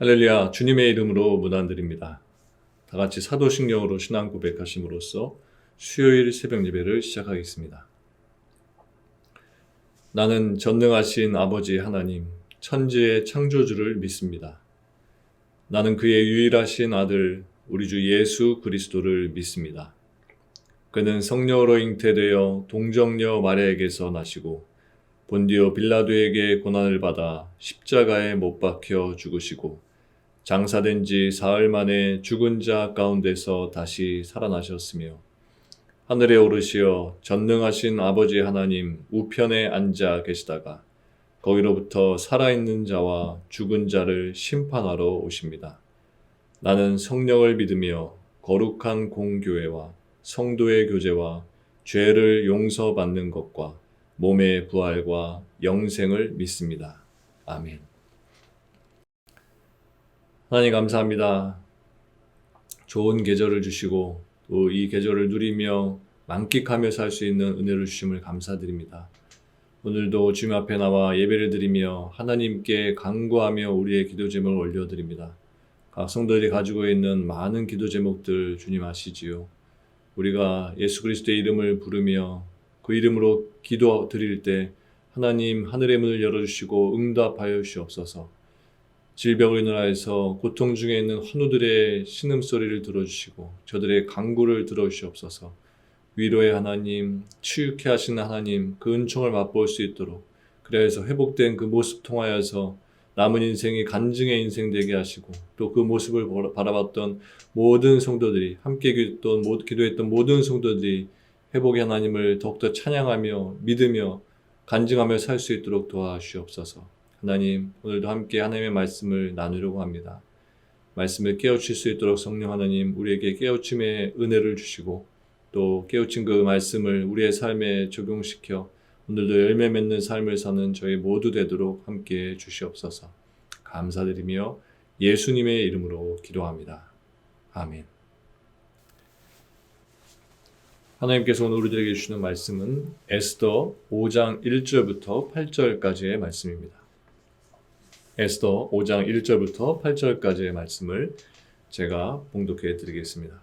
할렐루야, 주님의 이름으로 문안드립니다. 다 같이 사도신경으로 신앙 고백하심으로써 수요일 새벽 예배를 시작하겠습니다. 나는 전능하신 아버지 하나님, 천지의 창조주를 믿습니다. 나는 그의 유일하신 아들, 우리 주 예수 그리스도를 믿습니다. 그는 성령으로 잉태되어 동정녀 마리아에게서 나시고 본디오 빌라도에게 고난을 받아 십자가에 못 박혀 죽으시고 장사된 지 사흘 만에 죽은 자 가운데서 다시 살아나셨으며 하늘에 오르시어 전능하신 아버지 하나님 우편에 앉아 계시다가 거기로부터 살아있는 자와 죽은 자를 심판하러 오십니다. 나는 성령을 믿으며 거룩한 공교회와 성도의 교제와 죄를 용서받는 것과 몸의 부활과 영생을 믿습니다. 아멘. 하나님 감사합니다. 좋은 계절을 주시고 또 이 계절을 누리며 만끽하며 살 수 있는 은혜를 주심을 감사드립니다. 오늘도 주님 앞에 나와 예배를 드리며 하나님께 간구하며 우리의 기도 제목을 올려드립니다. 각 성도들이 가지고 있는 많은 기도 제목들 주님 아시지요. 우리가 예수 그리스도의 이름을 부르며 그 이름으로 기도 드릴 때 하나님 하늘의 문을 열어주시고 응답하여 주시옵소서. 질병으로 인하여서 고통 중에 있는 환우들의 신음소리를 들어주시고 저들의 간구를 들어주시옵소서. 위로의 하나님, 치유케 하시는 하나님, 그 은총을 맛볼 수 있도록 그래서 회복된 그 모습 통하여서 남은 인생이 간증의 인생 되게 하시고 또 그 모습을 바라봤던 모든 성도들이 함께 기도했던 모든 성도들이 회복의 하나님을 더욱더 찬양하며 믿으며 간증하며 살 수 있도록 도와주시옵소서. 하나님, 오늘도 함께 하나님의 말씀을 나누려고 합니다. 말씀을 깨우칠 수 있도록 성령 하나님 우리에게 깨우침의 은혜를 주시고 또 깨우친 그 말씀을 우리의 삶에 적용시켜 오늘도 열매 맺는 삶을 사는 저희 모두 되도록 함께 주시옵소서. 감사드리며 예수님의 이름으로 기도합니다. 아멘. 하나님께서 오늘 우리들에게 주시는 말씀은 에스더 5장 1절부터 8절까지의 말씀입니다. 에스더 5장 1절부터 8절까지의 말씀을 제가 봉독해 드리겠습니다.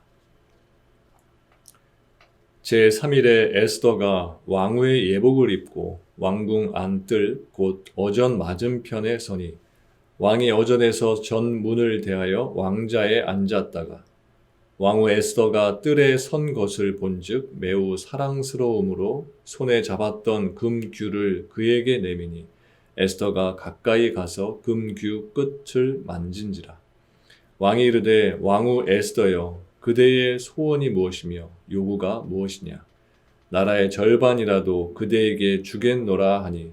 제3일에 에스더가 왕후의 예복을 입고 왕궁 안뜰 곧 어전 맞은편에 서니 왕이 어전에서 전 문을 대하여 왕자에 앉았다가 왕후 에스더가 뜰에 선 것을 본즉 매우 사랑스러움으로 손에 잡았던 금규를 그에게 내미니 에스더가 가까이 가서 금규 끝을 만진지라. 왕이 이르되 왕후 에스더여 그대의 소원이 무엇이며 요구가 무엇이냐. 나라의 절반이라도 그대에게 주겠노라 하니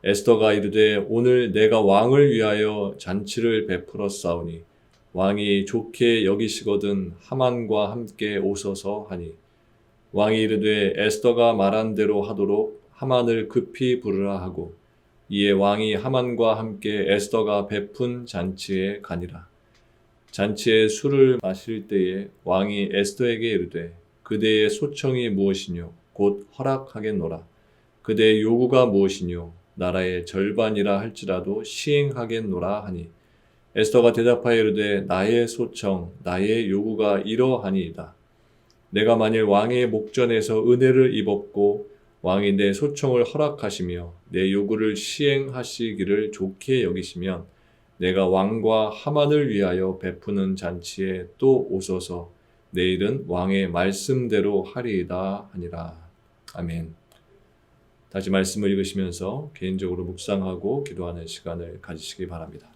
에스더가 이르되 오늘 내가 왕을 위하여 잔치를 베풀었사오니 왕이 좋게 여기시거든 하만과 함께 오소서 하니 왕이 이르되 에스더가 말한 대로 하도록 하만을 급히 부르라 하고 이에 왕이 하만과 함께 에스더가 베푼 잔치에 가니라. 잔치에 술을 마실 때에 왕이 에스더에게 이르되 그대의 소청이 무엇이뇨 곧 허락하겠노라. 그대의 요구가 무엇이뇨 나라의 절반이라 할지라도 시행하겠노라 하니 에스더가 대답하여 이르되 나의 소청 나의 요구가 이러하니이다. 내가 만일 왕의 목전에서 은혜를 입었고 왕이 내 소청을 허락하시며 내 요구를 시행하시기를 좋게 여기시면 내가 왕과 하만을 위하여 베푸는 잔치에 또 오소서. 내일은 왕의 말씀대로 하리이다 하니라. 아멘. 다시 말씀을 읽으시면서 개인적으로 묵상하고 기도하는 시간을 가지시기 바랍니다.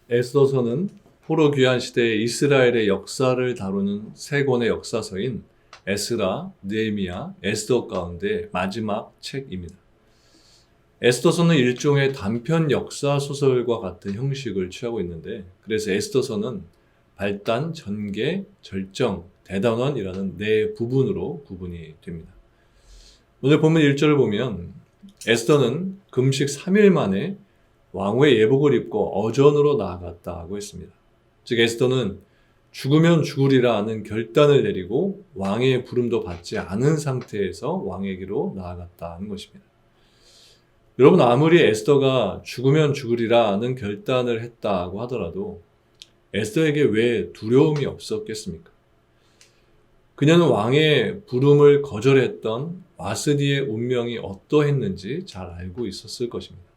에스더서는 포로 귀환 시대의 이스라엘의 역사를 다루는 세 권의 역사서인 에스라, 느헤미야, 에스더 가운데 마지막 책입니다. 에스더서는 일종의 단편 역사 소설과 같은 형식을 취하고 있는데, 그래서 에스더서는 발단, 전개, 절정, 대단원이라는 네 부분으로 구분이 됩니다. 오늘 본문 1절을 보면 에스더는 금식 3일 만에 왕후의 예복을 입고 어전으로 나아갔다고 했습니다. 즉 에스더는 죽으면 죽으리라 하는 결단을 내리고 왕의 부름도 받지 않은 상태에서 왕에게로 나아갔다는 것입니다. 여러분, 아무리 에스더가 죽으면 죽으리라 하는 결단을 했다고 하더라도 에스더에게 왜 두려움이 없었겠습니까? 그녀는 왕의 부름을 거절했던 와스디의 운명이 어떠했는지 잘 알고 있었을 것입니다.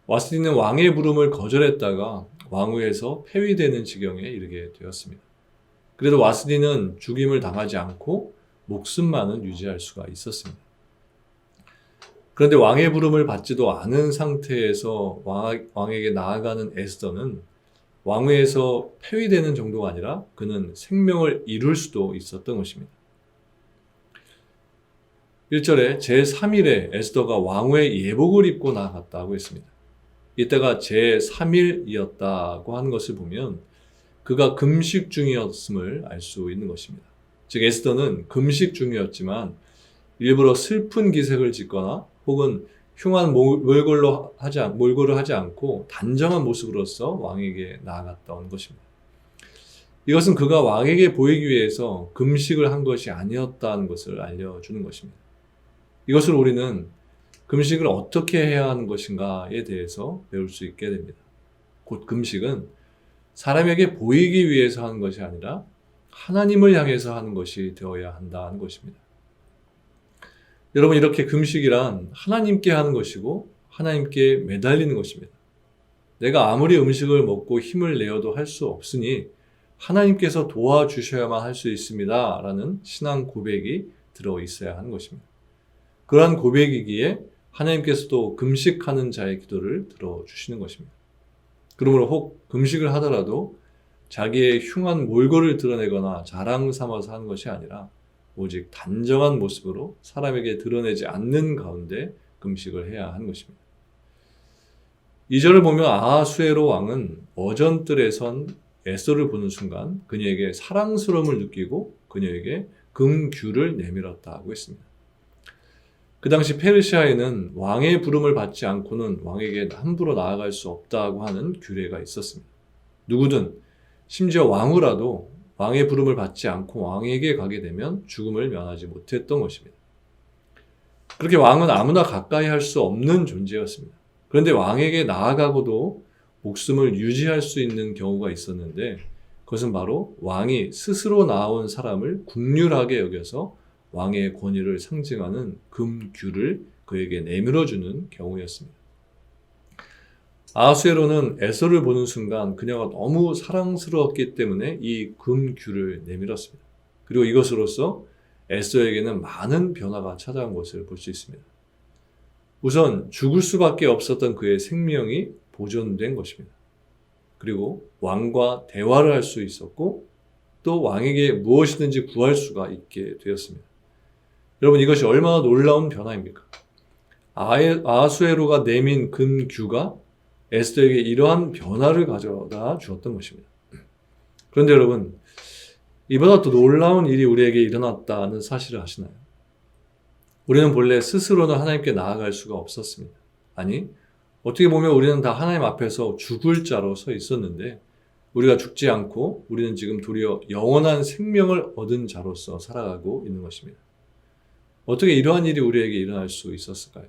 와스디는 왕의 부름을 거절했다가 왕후에서 폐위되는 지경에 이르게 되었습니다. 그래도 와스디는 죽임을 당하지 않고 목숨만은 유지할 수가 있었습니다. 그런데 왕의 부름을 받지도 않은 상태에서 왕에게 나아가는 에스더는 왕위에서 폐위되는 정도가 아니라 그는 생명을 잃을 수도 있었던 것입니다. 1절에 제3일에 에스더가 왕후의 예복을 입고 나아갔다고 했습니다. 이때가 제3일이었다고 하는 것을 보면 그가 금식 중이었음을 알 수 있는 것입니다. 즉 에스더는 금식 중이었지만 일부러 슬픈 기색을 짓거나 혹은 흉한 몰골을 하지 않고 단정한 모습으로서 왕에게 나아갔던 것입니다. 이것은 그가 왕에게 보이기 위해서 금식을 한 것이 아니었다는 것을 알려주는 것입니다. 이것을 우리는 금식을 어떻게 해야 하는 것인가에 대해서 배울 수 있게 됩니다. 곧 금식은 사람에게 보이기 위해서 하는 것이 아니라 하나님을 향해서 하는 것이 되어야 한다는 것입니다. 여러분, 이렇게 금식이란 하나님께 하는 것이고 하나님께 매달리는 것입니다. 내가 아무리 음식을 먹고 힘을 내어도 할 수 없으니 하나님께서 도와주셔야만 할 수 있습니다 라는 신앙 고백이 들어있어야 하는 것입니다. 그러한 고백이기에 하나님께서도 금식하는 자의 기도를 들어주시는 것입니다. 그러므로 혹 금식을 하더라도 자기의 흉한 몰골을 드러내거나 자랑 삼아서 하는 것이 아니라 오직 단정한 모습으로 사람에게 드러내지 않는 가운데 금식을 해야 하는 것입니다. 2절을 보면 아하수에로 왕은 어전뜰에 선 에스더를 보는 순간 그녀에게 사랑스러움을 느끼고 그녀에게 금규를 내밀었다고 했습니다. 그 당시 페르시아에는 왕의 부름을 받지 않고는 왕에게 함부로 나아갈 수 없다고 하는 규례가 있었습니다. 누구든 심지어 왕후라도 왕의 부름을 받지 않고 왕에게 가게 되면 죽음을 면하지 못했던 것입니다. 그렇게 왕은 아무나 가까이 할 수 없는 존재였습니다. 그런데 왕에게 나아가고도 목숨을 유지할 수 있는 경우가 있었는데 그것은 바로 왕이 스스로 나아온 사람을 국률하게 여겨서 왕의 권위를 상징하는 금규를 그에게 내밀어주는 경우였습니다. 아하수에로는 에스더를 보는 순간 그녀가 너무 사랑스러웠기 때문에 이 금규를 내밀었습니다. 그리고 이것으로써 에스더에게는 많은 변화가 찾아온 것을 볼 수 있습니다. 우선 죽을 수밖에 없었던 그의 생명이 보존된 것입니다. 그리고 왕과 대화를 할 수 있었고 또 왕에게 무엇이든지 구할 수가 있게 되었습니다. 여러분, 이것이 얼마나 놀라운 변화입니까? 아하수에로가 내민 금규가 에스더에게 이러한 변화를 가져다 주었던 것입니다. 그런데 여러분, 이보다 더 놀라운 일이 우리에게 일어났다는 사실을 아시나요? 우리는 본래 스스로는 하나님께 나아갈 수가 없었습니다. 아니, 어떻게 보면 우리는 다 하나님 앞에서 죽을 자로 서 있었는데 우리가 죽지 않고 우리는 지금 도리어 영원한 생명을 얻은 자로서 살아가고 있는 것입니다. 어떻게 이러한 일이 우리에게 일어날 수 있었을까요?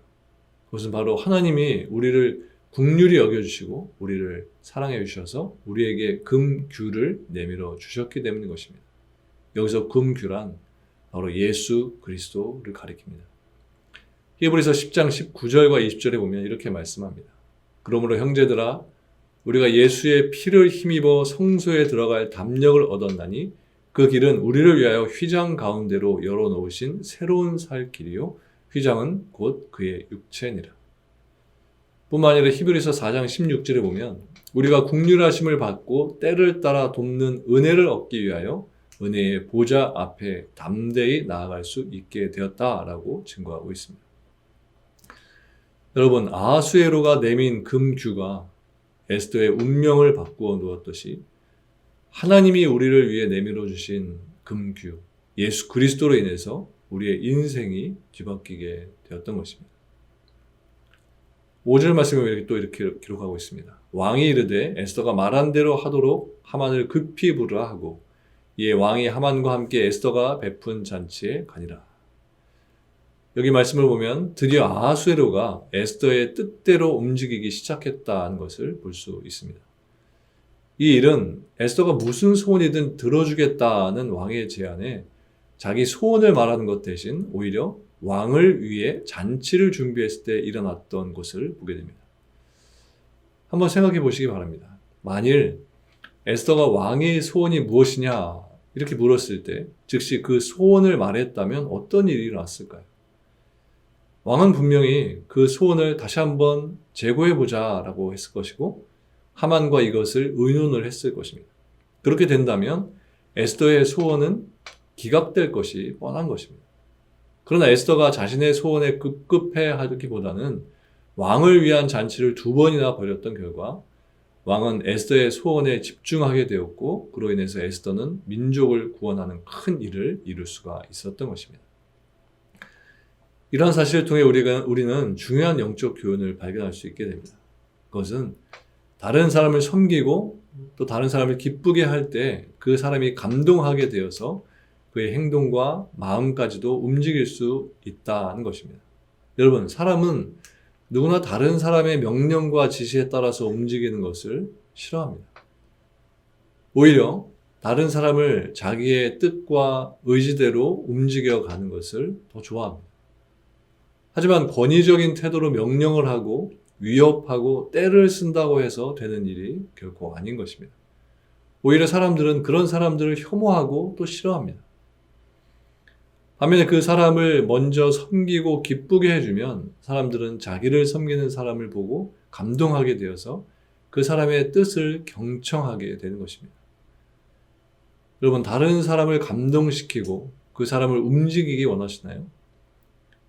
그것은 바로 하나님이 우리를 긍휼히 여겨주시고 우리를 사랑해 주셔서 우리에게 금규를 내밀어 주셨기 때문인 것입니다. 여기서 금규란 바로 예수 그리스도를 가리킵니다. 히브리서 10장 19절과 20절에 보면 이렇게 말씀합니다. 그러므로 형제들아 우리가 예수의 피를 힘입어 성소에 들어갈 담력을 얻었나니 그 길은 우리를 위하여 휘장 가운데로 열어놓으신 새로운 살 길이요 휘장은 곧 그의 육체니라. 뿐만 아니라 히브리서 4장 16절에 보면 우리가 긍휼하심을 받고 때를 따라 돕는 은혜를 얻기 위하여 은혜의 보좌 앞에 담대히 나아갈 수 있게 되었다라고 증거하고 있습니다. 여러분, 아하수에로가 내민 금규가 에스더의 운명을 바꾸어 놓았듯이 하나님이 우리를 위해 내밀어 주신 금규, 예수 그리스도로 인해서 우리의 인생이 뒤바뀌게 되었던 것입니다. 5절 말씀을 또 이렇게 기록하고 있습니다. 왕이 이르되 에스더가 말한 대로 하도록 하만을 급히 부르라 하고 이에 왕이 하만과 함께 에스더가 베푼 잔치에 가니라. 여기 말씀을 보면 드디어 아하수에로가 에스더의 뜻대로 움직이기 시작했다는 것을 볼 수 있습니다. 이 일은 에스더가 무슨 소원이든 들어주겠다는 왕의 제안에 자기 소원을 말하는 것 대신 오히려 왕을 위해 잔치를 준비했을 때 일어났던 것을 보게 됩니다. 한번 생각해 보시기 바랍니다. 만일 에스더가 왕의 소원이 무엇이냐 이렇게 물었을 때 즉시 그 소원을 말했다면 어떤 일이 일어났을까요? 왕은 분명히 그 소원을 다시 한번 재고해보자 라고 했을 것이고 하만과 이것을 의논을 했을 것입니다. 그렇게 된다면 에스더의 소원은 기각될 것이 뻔한 것입니다. 그러나 에스더가 자신의 소원에 급급해하기보다는 왕을 위한 잔치를 2번이나 벌였던 결과 왕은 에스더의 소원에 집중하게 되었고 그로 인해서 에스더는 민족을 구원하는 큰 일을 이룰 수가 있었던 것입니다. 이러한 사실을 통해 우리는 중요한 영적 교훈을 발견할 수 있게 됩니다. 그것은 다른 사람을 섬기고 또 다른 사람을 기쁘게 할 때 그 사람이 감동하게 되어서 그의 행동과 마음까지도 움직일 수 있다는 것입니다. 여러분, 사람은 누구나 다른 사람의 명령과 지시에 따라서 움직이는 것을 싫어합니다. 오히려 다른 사람을 자기의 뜻과 의지대로 움직여가는 것을 더 좋아합니다. 하지만 권위적인 태도로 명령을 하고 위협하고 때를 쓴다고 해서 되는 일이 결코 아닌 것입니다. 오히려 사람들은 그런 사람들을 혐오하고 또 싫어합니다. 반면에 그 사람을 먼저 섬기고 기쁘게 해주면 사람들은 자기를 섬기는 사람을 보고 감동하게 되어서 그 사람의 뜻을 경청하게 되는 것입니다. 여러분, 다른 사람을 감동시키고 그 사람을 움직이기 원하시나요?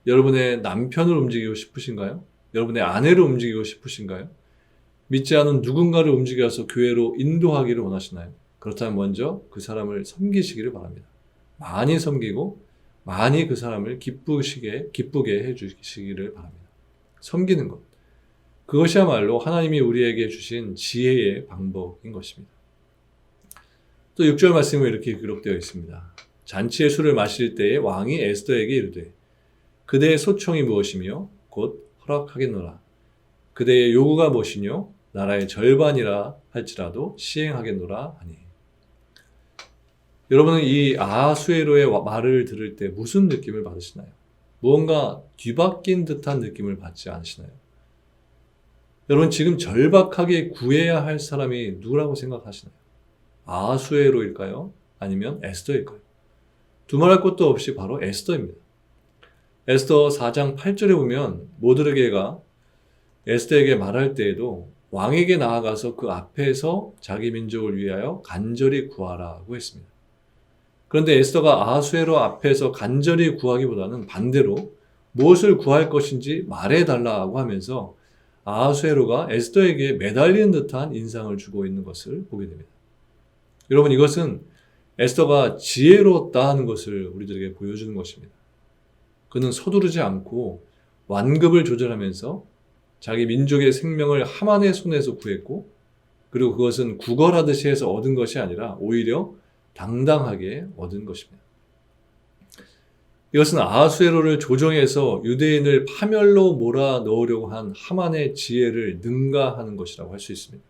여러분의 남편을 움직이고 싶으신가요? 여러분의 아내를 움직이고 싶으신가요? 믿지 않은 누군가를 움직여서 교회로 인도하기를 원하시나요? 그렇다면 먼저 그 사람을 섬기시기를 바랍니다. 많이 섬기고 많이 그 사람을 기쁘게 해주시기를 바랍니다. 섬기는 것. 그것이야말로 하나님이 우리에게 주신 지혜의 방법인 것입니다. 또 6절 말씀은 이렇게 기록되어 있습니다. 잔치의 술을 마실 때에 왕이 에스더에게 이르되 그대의 소청이 무엇이며 곧 허락하겠노라. 그대의 요구가 무엇이뇨? 나라의 절반이라 할지라도 시행하겠노라 하니. 여러분은 이 아하수에로의 말을 들을 때 무슨 느낌을 받으시나요? 무언가 뒤바뀐 듯한 느낌을 받지 않으시나요? 여러분, 지금 절박하게 구해야 할 사람이 누구라고 생각하시나요? 아하수에로일까요? 아니면 에스더일까요? 두말할 것도 없이 바로 에스더입니다. 에스더 4장 8절에 보면 모르드게가 에스더에게 말할 때에도 왕에게 나아가서 그 앞에서 자기 민족을 위하여 간절히 구하라고 했습니다. 그런데 에스더가 아하수에로 앞에서 간절히 구하기보다는 반대로 무엇을 구할 것인지 말해달라고 하면서 아하수에로가 에스더에게 매달리는 듯한 인상을 주고 있는 것을 보게 됩니다. 여러분, 이것은 에스더가 지혜로웠다 하는 것을 우리들에게 보여주는 것입니다. 그는 서두르지 않고 완급을 조절하면서 자기 민족의 생명을 하만의 손에서 구했고 그리고 그것은 구걸하듯이 해서 얻은 것이 아니라 오히려 당당하게 얻은 것입니다. 이것은 아하수에로를 조정해서 유대인을 파멸로 몰아넣으려고 한 하만의 지혜를 능가하는 것이라고 할 수 있습니다.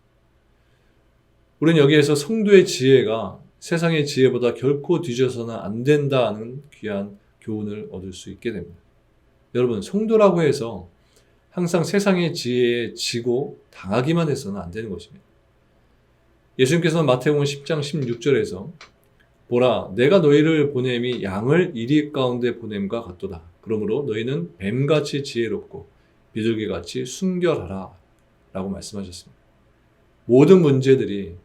우리는 여기에서 성도의 지혜가 세상의 지혜보다 결코 뒤져서는 안 된다는 귀한 교훈을 얻을 수 있게 됩니다. 여러분, 성도라고 해서 항상 세상의 지혜에 지고 당하기만 해서는 안 되는 것입니다. 예수님께서는 마태복음 10장 16절에서 보라, 내가 너희를 보냄이 양을 이리 가운데 보냄과 같도다. 그러므로 너희는 뱀같이 지혜롭고 비둘기같이 순결하라 라고 말씀하셨습니다. 모든 문제들이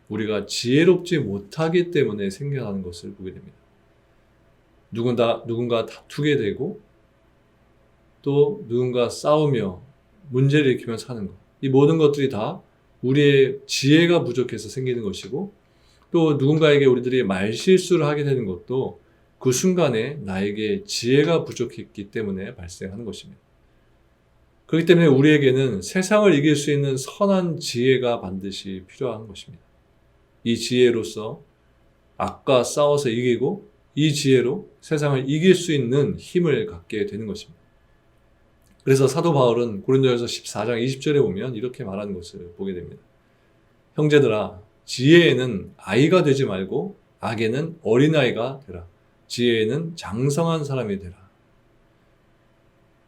우리가 지혜롭지 못하기 때문에 생겨나는 것을 보게 됩니다. 누군가 다투게 되고 또 누군가 싸우며 문제를 일으키며 사는 것. 이 모든 것들이 다 우리의 지혜가 부족해서 생기는 것이고 또 누군가에게 우리들이 말실수를 하게 되는 것도 그 순간에 나에게 지혜가 부족했기 때문에 발생하는 것입니다. 그렇기 때문에 우리에게는 세상을 이길 수 있는 선한 지혜가 반드시 필요한 것입니다. 이 지혜로서 악과 싸워서 이기고 이 지혜로 세상을 이길 수 있는 힘을 갖게 되는 것입니다. 그래서 사도 바울은 고린도전서 14장 20절에 보면 이렇게 말하는 것을 보게 됩니다. 형제들아, 지혜에는 아이가 되지 말고 악에는 어린아이가 되라. 지혜에는 장성한 사람이 되라.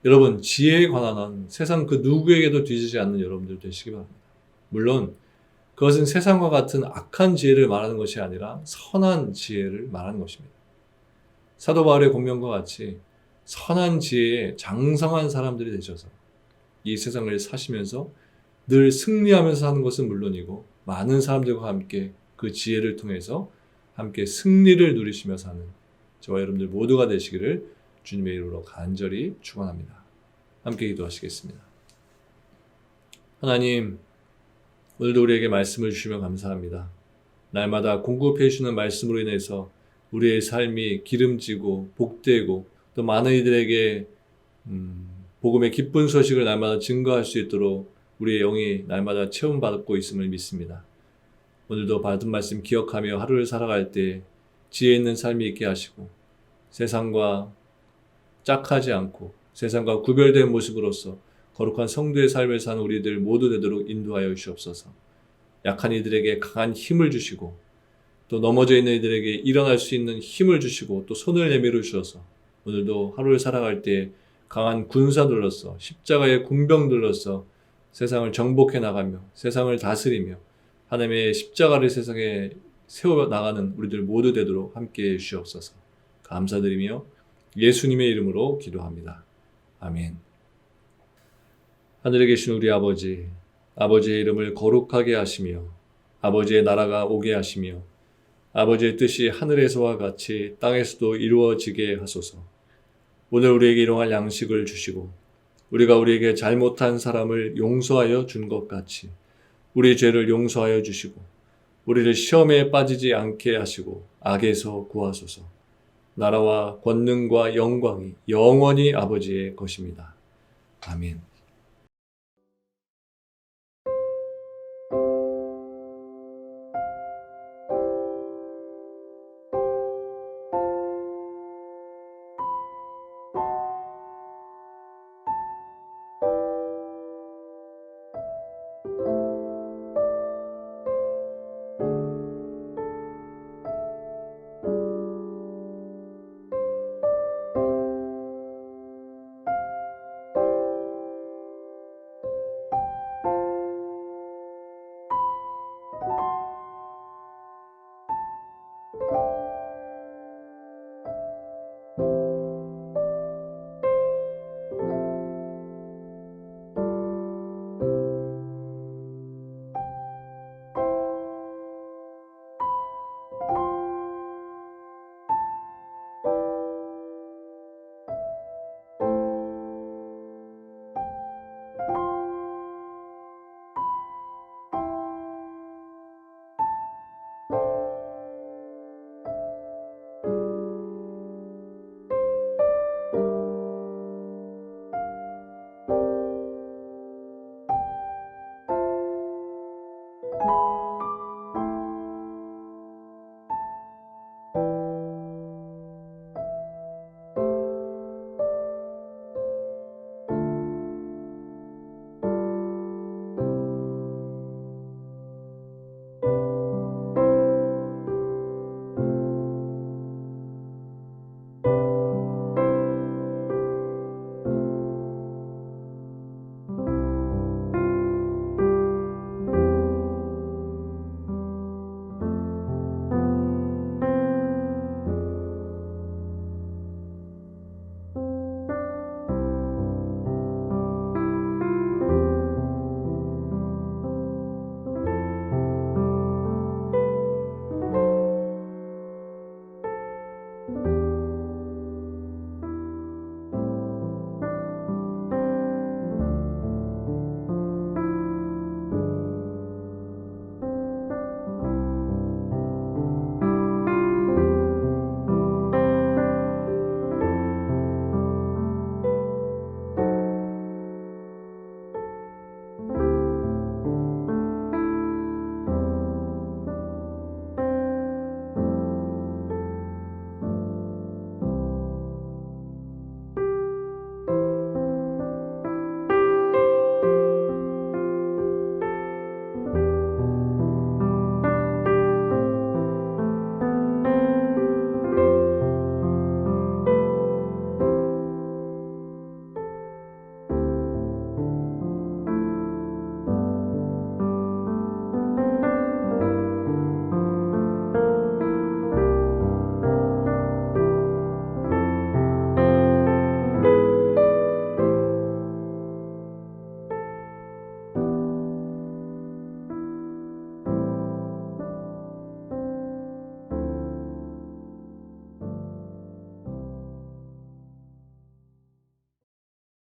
여러분, 지혜에 관한 한 세상 그 누구에게도 뒤지지 않는 여러분들 되시기 바랍니다. 물론 그것은 세상과 같은 악한 지혜를 말하는 것이 아니라 선한 지혜를 말하는 것입니다. 사도 바울의 권면과 같이 선한 지혜에 장성한 사람들이 되셔서 이 세상을 사시면서 늘 승리하면서 사는 것은 물론이고 많은 사람들과 함께 그 지혜를 통해서 함께 승리를 누리시며 사는 저와 여러분들 모두가 되시기를 주님의 이름으로 간절히 축원합니다. 함께 기도하시겠습니다. 하나님, 오늘도 우리에게 말씀을 주시며 감사합니다. 날마다 공급해 주시는 말씀으로 인해서 우리의 삶이 기름지고 복되고 또 많은 이들에게 복음의 기쁜 소식을 날마다 증거할 수 있도록 우리의 영이 날마다 체험받고 있음을 믿습니다. 오늘도 받은 말씀 기억하며 하루를 살아갈 때 지혜 있는 삶이 있게 하시고 세상과 짝하지 않고 세상과 구별된 모습으로서 거룩한 성도의 삶을 사는 우리들 모두 되도록 인도하여 주시옵소서. 약한 이들에게 강한 힘을 주시고 또 넘어져 있는 이들에게 일어날 수 있는 힘을 주시고 또 손을 내밀어 주셔서 오늘도 하루를 살아갈 때 강한 군사들로서 십자가의 군병들로서 세상을 정복해 나가며 세상을 다스리며 하나님의 십자가를 세상에 세워 나가는 우리들 모두 되도록 함께해 주시옵소서. 감사드리며 예수님의 이름으로 기도합니다. 아멘. 하늘에 계신 우리 아버지, 아버지의 이름을 거룩하게 하시며 아버지의 나라가 오게 하시며 아버지의 뜻이 하늘에서와 같이 땅에서도 이루어지게 하소서. 오늘 우리에게 일용할 양식을 주시고 우리가 우리에게 잘못한 사람을 용서하여 준 것 같이 우리 죄를 용서하여 주시고 우리를 시험에 빠지지 않게 하시고 악에서 구하소서. 나라와 권능과 영광이 영원히 아버지의 것입니다. 아멘.